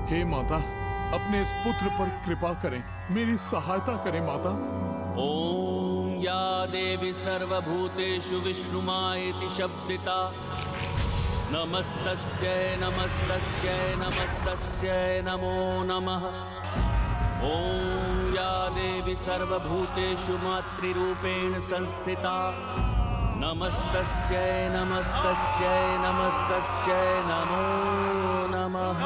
हे माता, अपने इस पुत्र पर कृपा करें, मेरी सहायता करें माता। ओम या देवी सर्वभूतेषु विष्णुमायेति शब्दिता नमस्तस्यै नमस्तस्यै नमस्तस्यै नमो नमः। ओम या देवी सर्वभूतेषु मातृरूपेण संस्थिता नमस्तस्यै नमस्तस्यै नमस्तस्यै नमो नमः।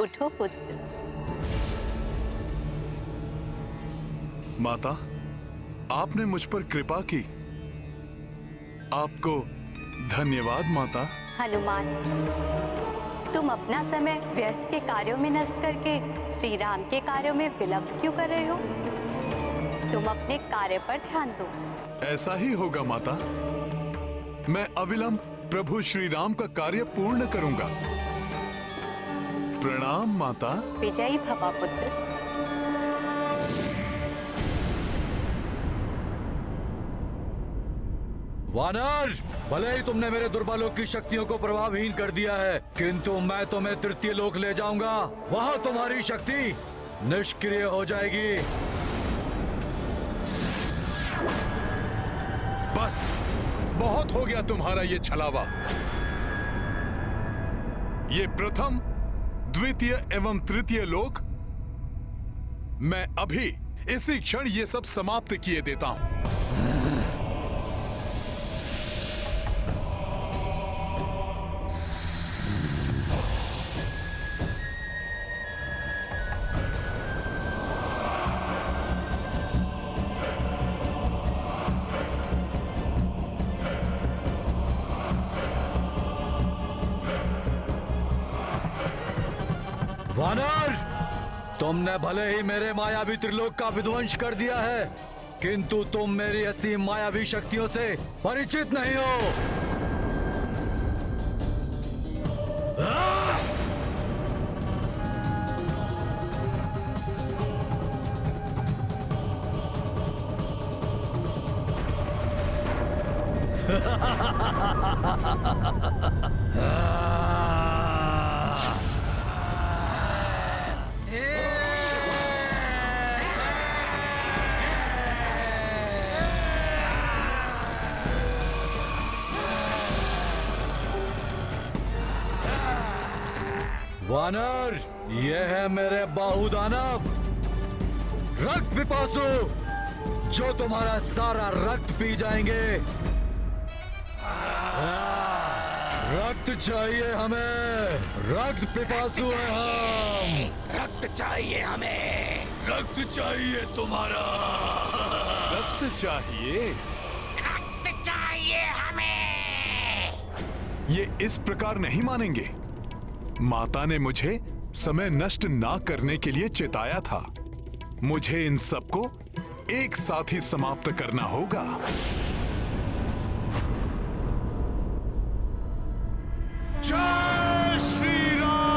उठो पुत्र। माता, आपने मुझ पर कृपा की, आपको धन्यवाद माता। हनुमान, तुम अपना समय व्यर्थ के कार्यों में नष्ट करके श्री राम के कार्यों में विलंब क्यों कर रहे हो? तुम अपने कार्य पर ध्यान दो। ऐसा ही होगा माता, मैं अविलंब प्रभु श्री राम का कार्य पूर्ण करूंगा। प्रणाम माता। विजयी भवा पुत्र। वानर, भले ही तुमने मेरे दुर्बलों की शक्तियों को प्रभावहीन कर दिया है, किंतु मैं तुम्हें तृतीय लोक ले जाऊंगा। वहां तुम्हारी शक्ति निष्क्रिय हो जाएगी। बस बहुत हो गया तुम्हारा ये छलावा। ये प्रथम, द्वितीय एवं तृतीय लोक मैं अभी इसी क्षण ये सब समाप्त किए देता हूं। वानर, तुमने भले ही मेरे मायावी त्रिलोक का विध्वंस कर दिया है, किंतु तुम मेरी असीम मायावी शक्तियों से परिचित नहीं हो। वानर, ये है मेरे बाहु दानव, रक्त पिपासु, जो तुम्हारा सारा रक्त पी जाएंगे। रक्त चाहिए हमें, रक्त पिपासु है हम। रक्त चाहिए हमें, रक्त चाहिए तुम्हारा, रक्त चाहिए, रक्त चाहिए हमें। ये इस प्रकार नहीं मानेंगे। माता ने मुझे समय नष्ट ना करने के लिए चेताया था। मुझे इन सबको एक साथ ही समाप्त करना होगा। जय श्री राम।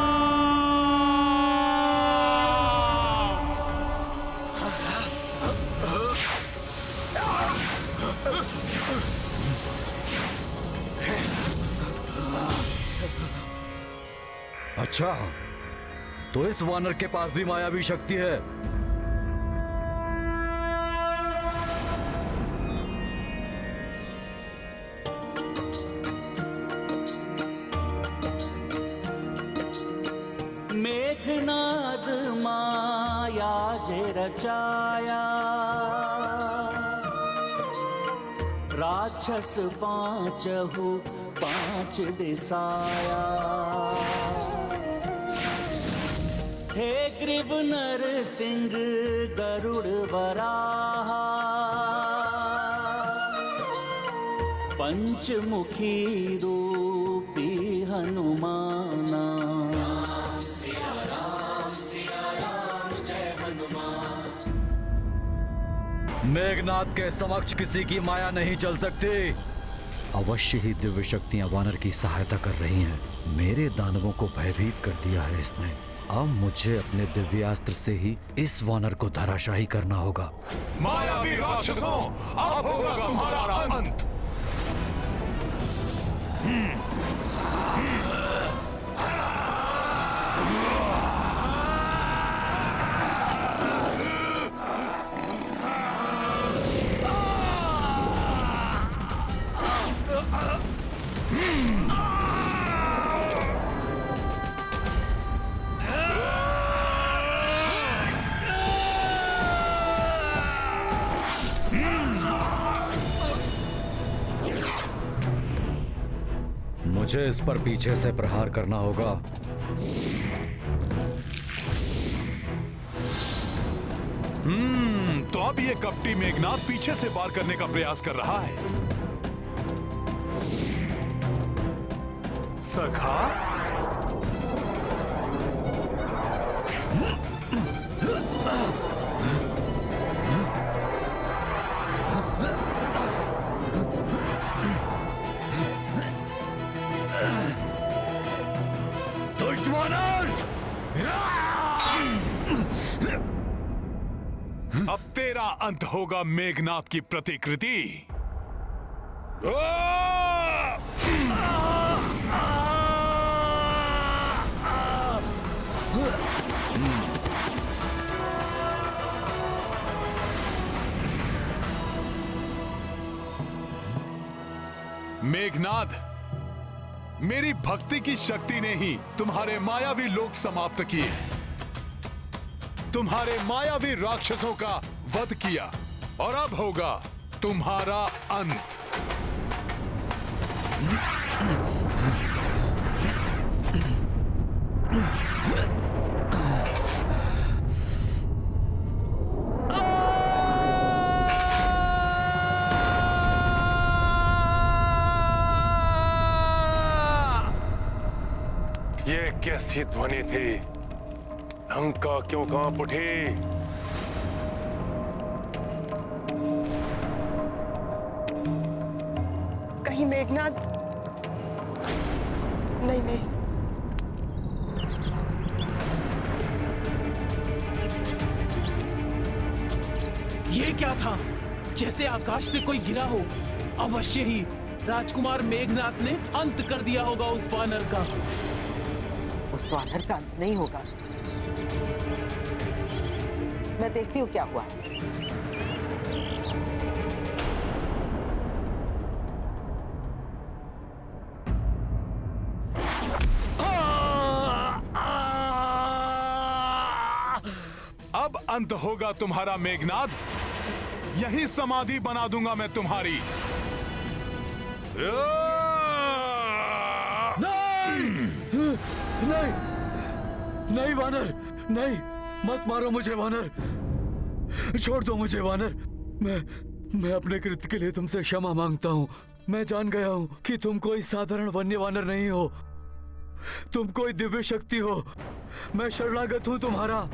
अच्छा, तो इस वानर के पास भी मायावी शक्ति है। मेघनाद माया जे रचाया, राक्षस पांचहु पांच दिसाया। हे ग्रीव नर सिंह गरुड़ वराहा, पंचमुखी रूपी हनुमाना। मेघनाथ के समक्ष किसी की माया नहीं चल सकती। अवश्य ही दिव्य शक्तियां वानर की सहायता कर रही हैं। मेरे दानवों को भयभीत कर दिया है इसने। अब मुझे अपने दिव्यास्त्र से ही इस वानर को धराशाही करना होगा। मायावी राक्षसों, अब होगा तुम्हारा अंत। मुझे इस पर पीछे से प्रहार करना होगा। तो अब ये कपटी मेघनाथ पीछे से वार करने का प्रयास कर रहा है। सखा, अब तेरा अंत होगा मेघनाथ की प्रतिकृति। मेघनाथ, मेरी भक्ति की शक्ति ने ही तुम्हारे मायावी लोक समाप्त किए, तुम्हारे मायावी राक्षसों का वध किया, और अब होगा तुम्हारा अंत। ये कैसी ध्वनि थी? लंका क्यों कांप उठी? कहीं मेघनाथ? नहीं नहीं, ये क्या था? जैसे आकाश से कोई गिरा हो। अवश्य ही राजकुमार मेघनाथ ने अंत कर दिया होगा उस वानर का। उस वानर का अंत नहीं होगा। मैं देखती हूँ क्या हुआ। अब अंत होगा तुम्हारा मेघनाद। यही समाधि बना दूंगा मैं तुम्हारी। नहीं नहीं वानर, नहीं, मत मारो मुझे वानर, छोड़ दो मुझे वानर। मैं अपने कृत्य के लिए तुमसे क्षमा मांगता हूँ। मैं जान गया हूँ कि तुम कोई साधारण वन्य वानर नहीं हो, तुम कोई दिव्य शक्ति हो। मैं शरणागत हूँ तुम्हारा।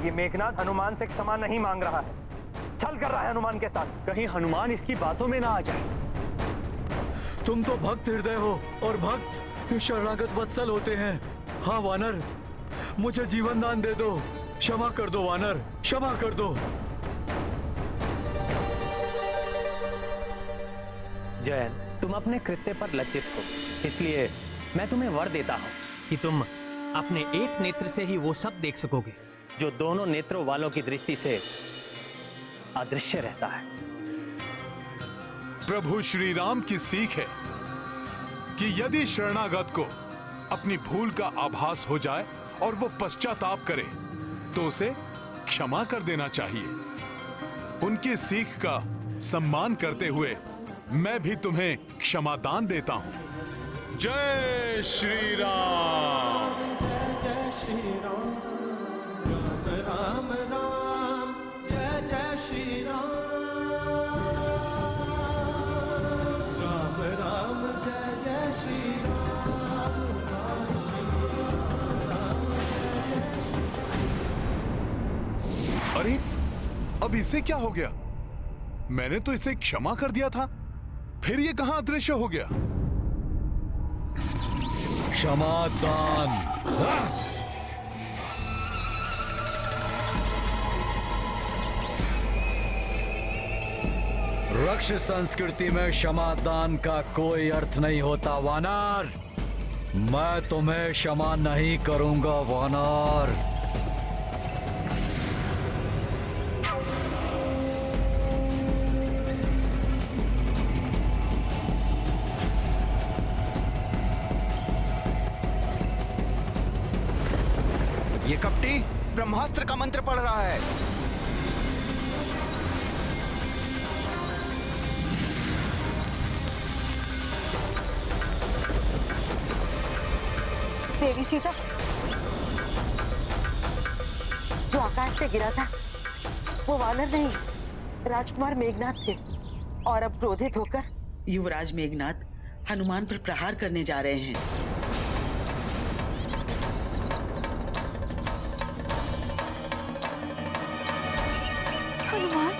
ये मेघनाथ हनुमान से क्षमा नहीं मांग रहा है, छल कर रहा है हनुमान के साथ। कहीं हनुमान इसकी बातों में ना आ जाए। तुम तो भक्त हृदय हो और भक्त शरणागत वत्सल होते हैं। हाँ वानर, मुझे जीवन दान दे दो, क्षमा कर दो वानर, क्षमा कर दो। जयन, तुम अपने कृत्य पर लज्जित हो, इसलिए मैं तुम्हें वर देता हूँ कि तुम अपने एक नेत्र से ही वो सब देख सकोगे जो दोनों नेत्रों वालों की दृष्टि से अदृश्य रहता है। प्रभु श्री राम की सीख है कि यदि शरणागत को अपनी भूल का आभास हो जाए और वो पश्चाताप करे तो उसे क्षमा कर देना चाहिए। उनकी सीख का सम्मान करते हुए मैं भी तुम्हें क्षमा दान देता हूं। जय श्री राम। जय जय श्री राम, राम राम राम, जय जय श्री राम, राम राम जय जय श्री राम, अरे अब इसे क्या हो गया? मैंने तो इसे क्षमा कर दिया था, फिर ये कहां अदृश्य हो गया? क्षमा दान। रक्ष संस्कृति में क्षमा दान का कोई अर्थ नहीं होता वानर। मैं तुम्हें क्षमा नहीं करूंगा वानर। ये कपटी ब्रह्मास्त्र का मंत्र पढ़ रहा है। देवी सीता, जो आकाश से गिरा था वो वानर नहीं, राजकुमार मेघनाथ थे। और अब क्रोधित होकर युवराज मेघनाथ हनुमान पर प्रहार करने जा रहे हैं। हनुमान,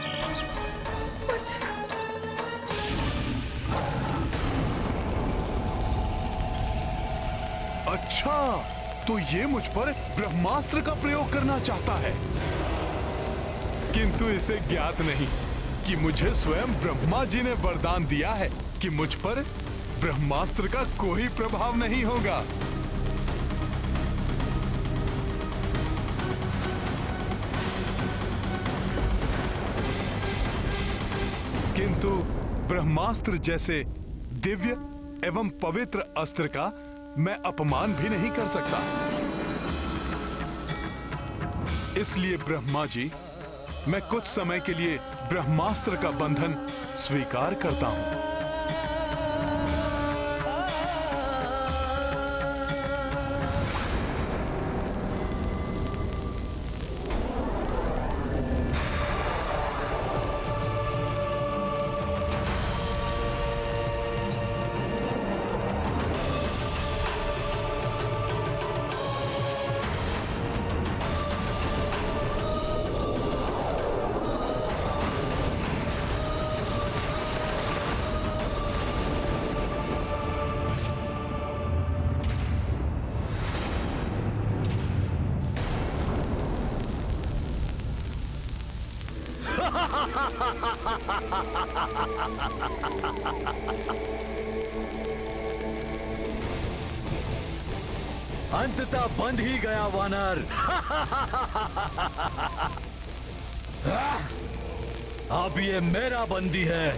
अच्छा, तो ये मुझ पर ब्रह्मास्त्र का प्रयोग करना चाहता है, किंतु इसे ज्ञात नहीं कि मुझे स्वयं ब्रह्मा जी ने वरदान दिया है कि मुझ पर ब्रह्मास्त्र का कोई प्रभाव नहीं होगा। किंतु ब्रह्मास्त्र जैसे दिव्य एवं पवित्र अस्त्र का मैं अपमान भी नहीं कर सकता। इसलिए ब्रह्मा जी, मैं कुछ समय के लिए ब्रह्मास्त्र का बंधन स्वीकार करता हूं। अंततः बंध ही गया वानर। अब ये मेरा बंदी है।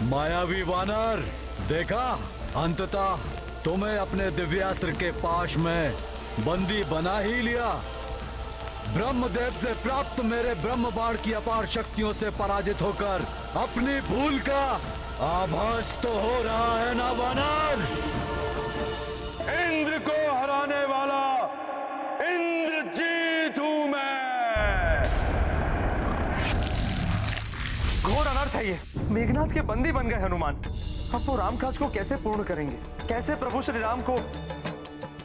मायावी वानर, देखा, अंततः तुम्हें अपने दिव्यास्त्र के पाश में बंदी बना ही लिया। ब्रह्मदेव से प्राप्त मेरे ब्रह्म बाण की अपार शक्तियों से पराजित होकर अपनी भूल का आभास तो हो रहा है ना वानर? इंद्र को हराने वाला इंद्रजीत हूं मैं। घोर अनर्थ है ये। मेघनाथ के बंदी बन गए हनुमान। अब वो रामकाज को कैसे पूर्ण करेंगे? कैसे प्रभु श्री राम को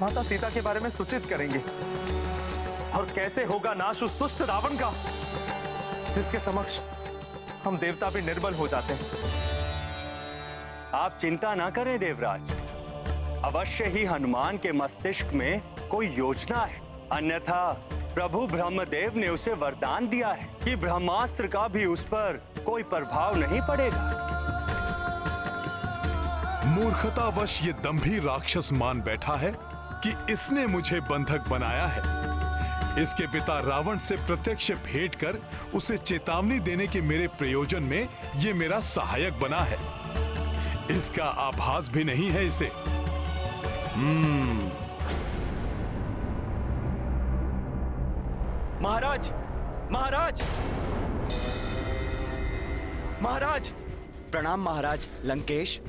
माता सीता के बारे में सूचित करेंगे? और कैसे होगा नाश उस दुष्ट रावण का, जिसके समक्ष हम देवता भी निर्बल हो जाते हैं। आप चिंता ना करें देवराज, अवश्य ही हनुमान के मस्तिष्क में कोई योजना है। अन्यथा प्रभु ब्रह्मदेव ने उसे वरदान दिया है कि ब्रह्मास्त्र का भी उस पर कोई प्रभाव नहीं पड़ेगा। मूर्खतावश ये दंभी राक्षस मान बैठा है कि इसने मुझे बंधक बनाया है। इसके पिता रावण से प्रत्यक्ष भेंट कर उसे चेतावनी देने के मेरे प्रयोजन में ये मेरा सहायक बना है। इसका आभास भी नहीं है इसे। महाराज, महाराज, महाराज, प्रणाम महाराज। लंकेश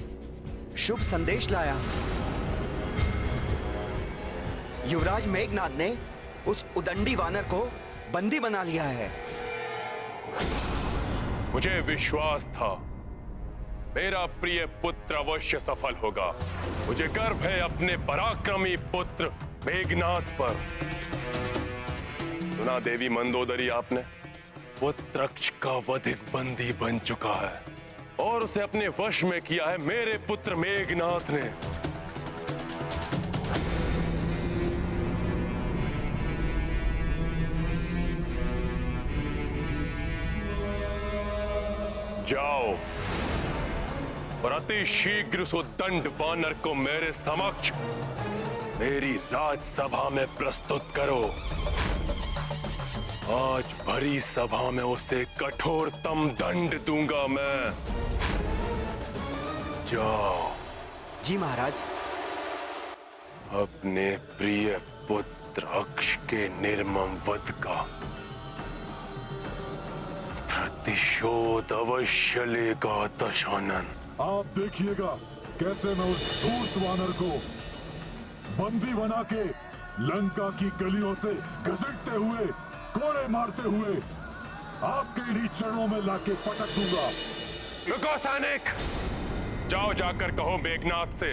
शुभ संदेश लाया। युवराज मेघनाद ने उस उदंडी वानर को बंदी बना लिया है। मुझे विश्वास था मेरा प्रिय पुत्र अवश्य सफल होगा। मुझे गर्व है अपने पराक्रमी पुत्र मेघनाद पर। सुना देवी मंदोदरी आपने? वो तृक्ष का वधिक बंदी बन चुका है और उसे अपने वश में किया है मेरे पुत्र मेघनाद ने। जाओ और अति शीघ्र उस दंड वानर को मेरे समक्ष मेरी राजसभा में प्रस्तुत करो। आज भरी सभा में उसे कठोरतम दंड दूंगा मैं। जाओ। जी महाराज। अपने प्रिय पुत्र अक्ष के निर्मम वध का प्रतिशोध अवश्य लेगा दशानन। आप देखिएगा कैसे मैं उस धूर्त वानर को बंदी बना के लंका की गलियों से घसीटते हुए, कोड़े मारते हुए आपके इन्हीं चरणों में लाके पटक दूंगा। रुको सैनिक, जाओ जाकर कहो मेघनाद से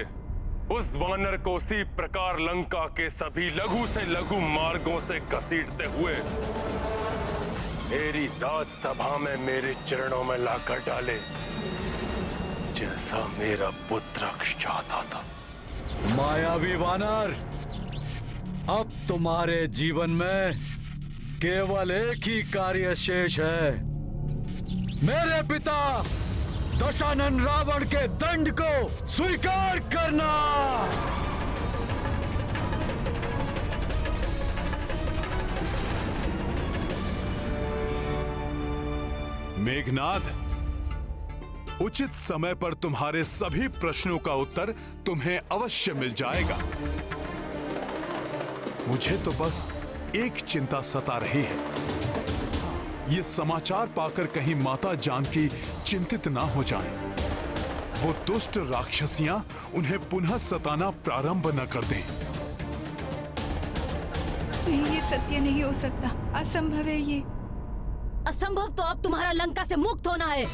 उस वानर को उसी प्रकार लंका के सभी लघु से लघु मार्गों से घसीटते हुए मेरी राजसभा में मेरे चरणों में लाकर डाले, जैसा मेरा पुत्र अक्ष चाहता था। मायावी वानर, अब तुम्हारे जीवन में केवल एक ही कार्य शेष है। मेरे पिता दशानन रावण के दंड को स्वीकार करना। मेघनाद, उचित समय पर तुम्हारे सभी प्रश्नों का उत्तर तुम्हें अवश्य मिल जाएगा। मुझे तो बस एक चिंता सता रही है। ये समाचार पाकर कहीं माता जानकी चिंतित ना हो जाएं। वो दुष्ट राक्षसियां उन्हें पुनः सताना प्रारंभ न कर दें। नहीं, ये सत्य नहीं हो सकता, असंभव है ये। असंभव तो अब तुम्हारा लंका से मुक्त होना है।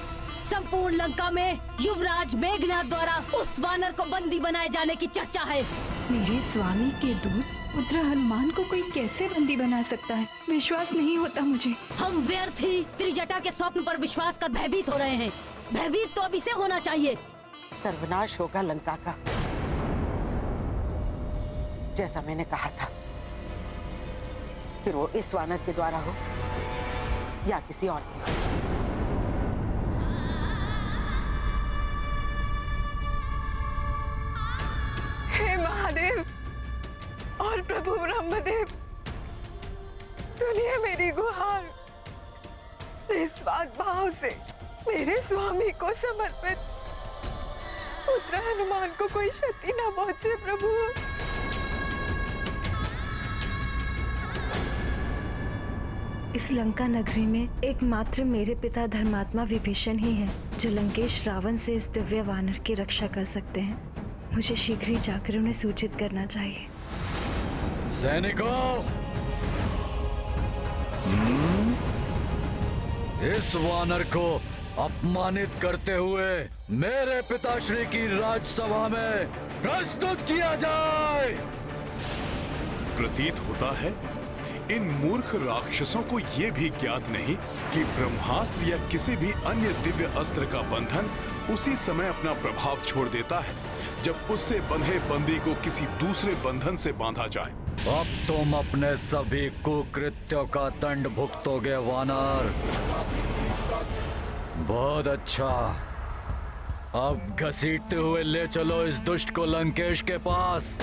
संपूर्ण लंका में युवराज मेघनाद द्वारा उस वानर को बंदी बनाए जाने की चर्चा है। मेरे स्वामी के दूत पुत्र हनुमान को कोई कैसे बंदी बना सकता है? विश्वास नहीं होता मुझे। हम व्यर्थ ही त्रिजटा के स्वप्न पर विश्वास कर भयभीत हो रहे हैं। भयभीत तो अब इसे होना चाहिए। सर्वनाश होगा लंका का, जैसा मैंने कहा था। फिर वो इस वानर के द्वारा हो या किसी और के। हे महादेव और प्रभु ब्रह्मदेव, सुनिए मेरी गुहार। निस्वार्थ भाव से मेरे स्वामी को समर्पित पुत्र हनुमान को कोई क्षति न पहुंचे प्रभु। इस लंका नगरी में एकमात्र मेरे पिता धर्मात्मा विभीषण ही हैं, जो लंकेश रावण से इस दिव्य वानर की रक्षा कर सकते हैं। मुझे शीघ्र ही जाकर उन्हें सूचित करना चाहिए। सैनिकों, इस वानर को अपमानित करते हुए मेरे पिताश्री की राजसभा में प्रस्तुत किया जाए। प्रतीत होता है इन मूर्ख राक्षसों को यह भी ज्ञात नहीं कि ब्रह्मास्त्र या किसी भी अन्य दिव्य अस्त्र का बंधन उसी समय अपना प्रभाव छोड़ देता है जब उससे बंधे बंदी को किसी दूसरे बंधन से बांधा जाए। अब तुम अपने सभी कुकृत्यों का दंड भुगतोगे वानर। बहुत अच्छा, अब घसीटते हुए ले चलो इस दुष्ट को लंकेश के पास।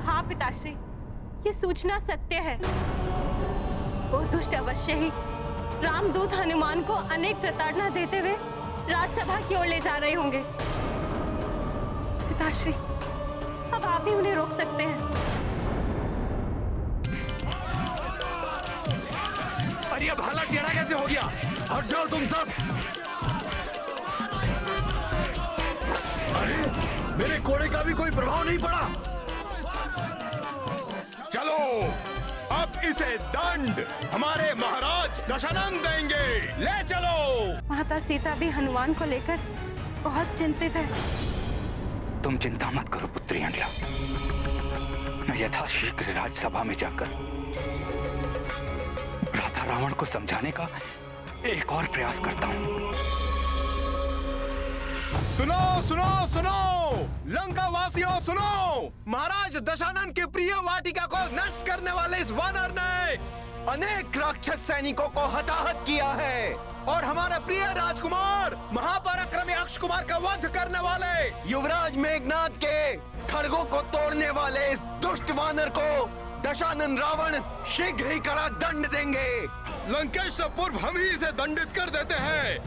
हाँ पिताश्री, ये सूचना सत्य है। वो दुष्ट अवश्य ही रामदूत हनुमान को अनेक प्रताड़ना देते हुए राजसभा की ओर ले जा रहे होंगे। पिताश्री, अब आप ही उन्हें रोक सकते हैं। अरे अब हालत टेढ़ा कैसे हो गया? हट जाओ तुम सब। अरे मेरे कोड़े का भी कोई प्रभाव नहीं पड़ा। चलो, अब इसे दंड हमारे महाराज दशानंद देंगे। ले चलो। माता सीता भी हनुमान को लेकर बहुत चिंतित है। तुम चिंता मत करो पुत्री अंडला, मैं यथाशीघ्र राजसभा में जाकर भ्राता रावण को समझाने का एक और प्रयास करता हूँ। सुनो सुनो सुनो, लंका वासियों सुनो, महाराज दशानन की प्रिय वाटिका को नष्ट करने वाले इस वानर ने अनेक राक्षस सैनिकों को हताहत किया है और हमारे प्रिय राजकुमार महापराक्रमी अक्ष कुमार का वध करने वाले युवराज मेघनाद के खड़गों को तोड़ने वाले इस दुष्ट वानर को दशानन रावण शीघ्र ही कड़ा दंड देंगे। लंकेश से पूर्व हम ही इसे दंडित कर देते हैं।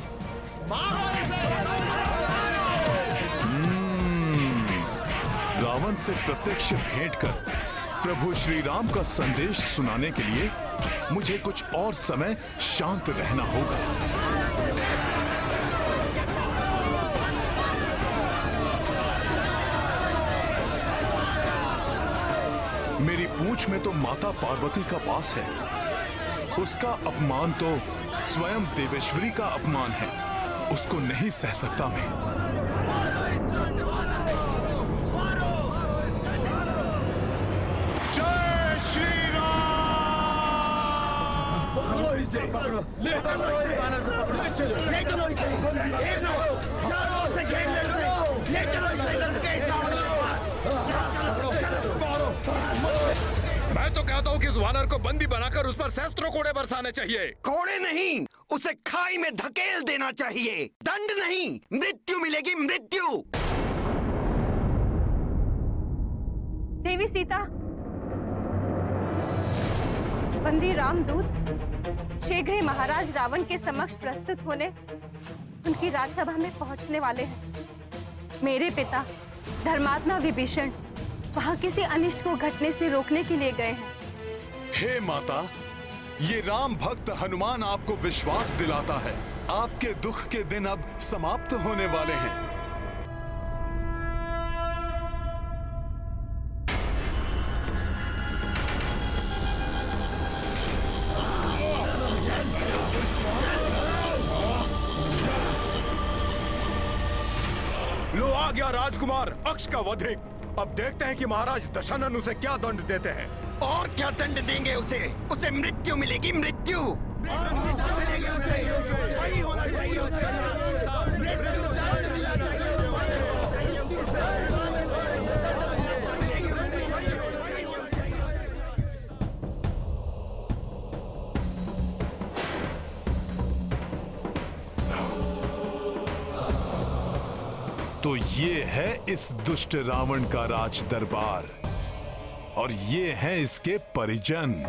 रावण से प्रत्यक्ष भेंट कर प्रभु श्री राम का संदेश सुनाने के लिए मुझे कुछ और समय शांत रहना होगा। मेरी पूंछ में तो माता पार्वती का वास है, उसका अपमान तो स्वयं देवेश्वरी का अपमान है, उसको नहीं सह सकता मैं। जय श्री मैं तो कहता हूँ कि इस वानर को बंदी बनाकर उस पर शस्त्रों कोड़े बरसाने चाहिए। कोड़े नहीं, उसे खाई में धकेल देना चाहिए। दंड नहीं, मृत्यु मिलेगी, मृत्यु। देवी सीता, बंदी रामदूत शीघ्र ही महाराज रावण के समक्ष प्रस्तुत होने उनकी राजसभा में पहुंचने वाले हैं। मेरे पिता धर्मात्मा विभीषण वहां किसी अनिष्ट को घटने से रोकने के लिए गए हैं। हे माता, ये राम भक्त हनुमान आपको विश्वास दिलाता है, आपके दुख के दिन अब समाप्त होने वाले हैं। गया राजकुमार अक्ष का वधिक। अब देखते हैं कि महाराज दशानन उसे क्या दंड देते हैं। और क्या दंड देंगे उसे? उसे मृत्यु मिलेगी, मृत्यु। वही होना चाहिए तो ये है इस दुष्ट रावण का राज दरबार और ये हैं इसके परिजन।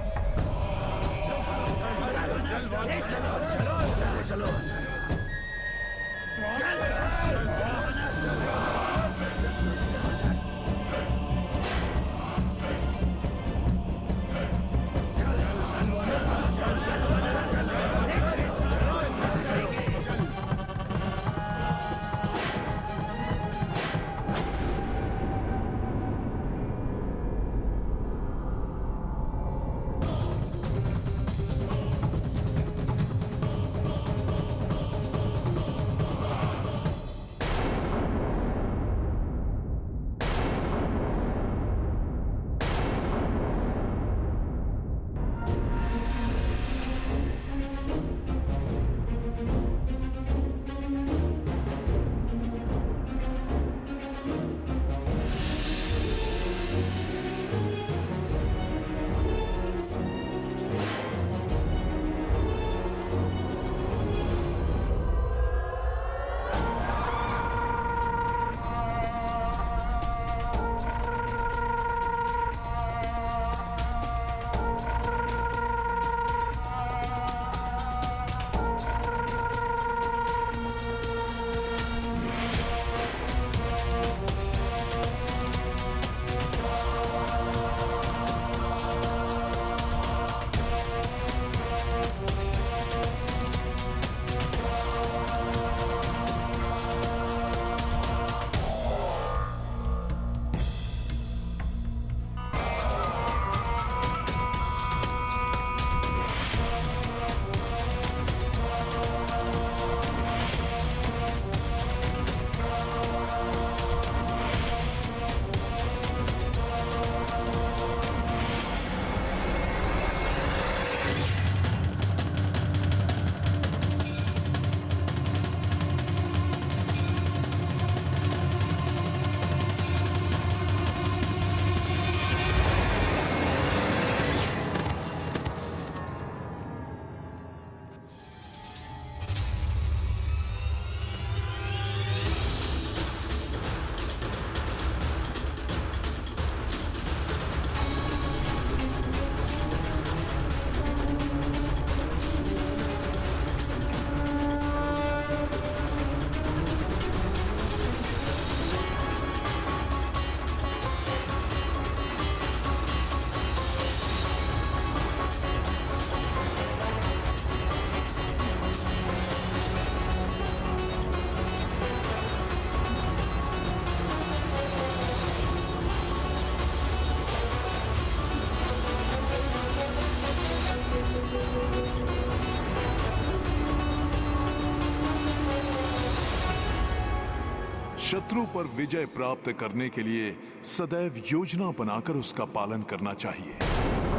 शत्रु पर विजय प्राप्त करने के लिए सदैव योजना बनाकर उसका पालन करना चाहिए।